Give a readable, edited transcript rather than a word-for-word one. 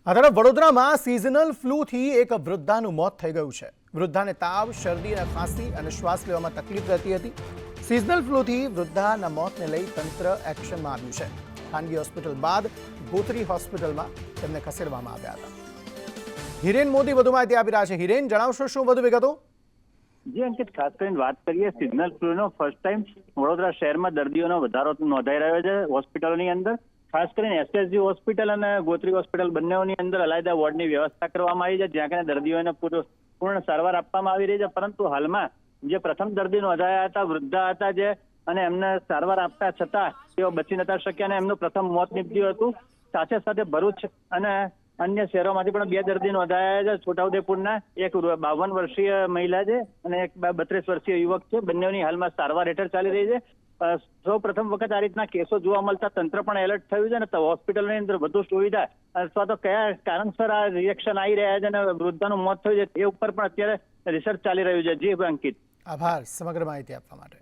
આ તરફ વડોદરામાં સિઝનલ ફ્લૂથી એક વૃદ્ધાનું મોત થઈ ગયું છે। વૃદ્ધાને તાવ, શરદી અને ખાંસી અને શ્વાસ લેવામાં તકલીફ રહેતી હતી। સિઝનલ ફ્લૂથી વૃદ્ધાના મોતને લઈ તંત્ર એક્શનમાં આવ્યું છે। ખાનગી હોસ્પિટલ બાદ ગોત્રી હોસ્પિટલમાં તેમને ખસેડવામાં આવ્યા હતા। હિરેન મોદી વધુ માહિતી આપી રહ્યા છે। હિરેન, જણાવશો શું વધુ વિગતો? જી અંકિત, ખાસ કરીને વાત કરીએ સિઝનલ ફ્લૂનો ફર્સ્ટ ટાઈમ વડોદરા શહેરમાં દર્દીઓનો વધારો નોંધાઈ રહ્યો છે હોસ્પિટલોની અંદર। ખાસ કરીને એસએસજી હોસ્પિટલ અને ગોત્રી હોસ્પિટલ બંનેની અંદર અલાયદા વોર્ડની વ્યવસ્થા કરવામાં આવી છે, જ્યાં કરીને દર્દીઓને પૂર્ણ સારવાર આપવામાં આવી રહી છે। પરંતુ હાલમાં જે પ્રથમ દર્દી નોંધાયા હતા, વૃદ્ધા હતા જે, અને એમને સારવાર આપતા છતાં તેઓ બચી નતા શક્યા અને એમનું પ્રથમ મોત નીપજ્યું હતું। સાથે સાથે ભરૂચ અને અન્ય શહેરોમાંથી પણ 2 દર્દી નોંધાયા છે। છોટાઉદેપુરના એક 52 વર્ષીય મહિલા છે અને એક 32 વર્ષીય યુવક છે। બંનેની હાલમાં સારવાર હેઠળ ચાલી રહી છે। સૌ પ્રથમ વખત આ રીતના કેસો જોવા મળતા તંત્ર પણ એલર્ટ થયું છે અને હોસ્પિટલની અંદર વધુ સુવિધા અથવા તો કયા કારણસર આ રિએક્શન આવી રહ્યા છે અને વૃદ્ધાનું મોત થયું છે તે ઉપર પણ અત્યારે રિસર્ચ ચાલી રહ્યું છે। જી અંકિત, આભાર સમગ્ર માહિતી આપવા માટે।